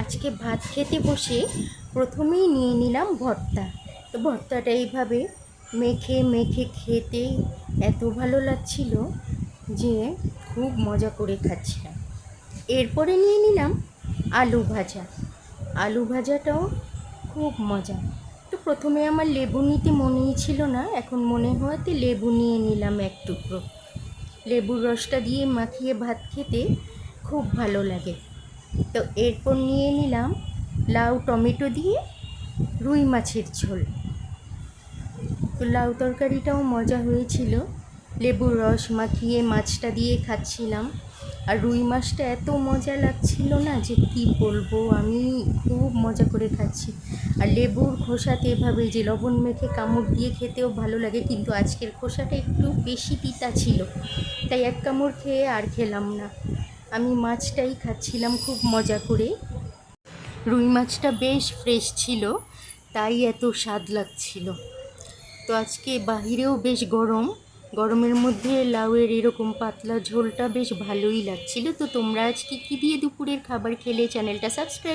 আজকে ভাত খেতে বসে প্রথমেই নিয়ে নিলাম ভর্তা। তো ভর্তাটা এইভাবে মেখে মেখে খেতে এত ভালো লাগছিল যে খুব মজা করে খাচ্ছিলাম। এরপরে নিয়ে নিলাম আলু ভাজা। আলু ভাজাটাও খুব মজা। তো প্রথমে আমার লেবু নিতে মনেই ছিল না, এখন মনে হওয়াতে লেবু নিয়ে নিলাম এক টুকরো। লেবুর রসটা দিয়ে মাখিয়ে ভাত খেতে খুব ভালো লাগে। তো এরপর নিয়ে নিলাম লাউ টমেটো দিয়ে রুই মাছের ঝোল। তো লাউ তরকারিটাও মজা হয়েছিল, লেবুর রস মাখিয়ে মাছটা দিয়ে খাচ্ছিলাম। আর রুই মাছটা এত মজা লাগছিল না যে কী বলবো, আমি খুব মজা করে খাচ্ছি। আর লেবুর খোসাতে এভাবে যে লবণ মেখে কামড় দিয়ে খেতেও ভালো লাগে, কিন্তু আজকের খোসাটা একটু বেশি তিতা ছিল, তাই এক কামড় খেয়ে আর খেলাম না। আমি মাছটাই খাচ্ছিলাম খুব মজা করে। রুই মাছটা বেশ ফ্রেশ ছিল, তাই এত স্বাদ লাগছিল। তো আজকে বাহিরেও বেশ গরম, গরমের মধ্যে লাউয়ের এরকম পাতলা ঝোলটা বেশ ভালোই লাগছিল। তো তোমরা আজকে কী দিয়ে দুপুরের খাবার খেলে চ্যানেলটা সাবস্ক্রাইব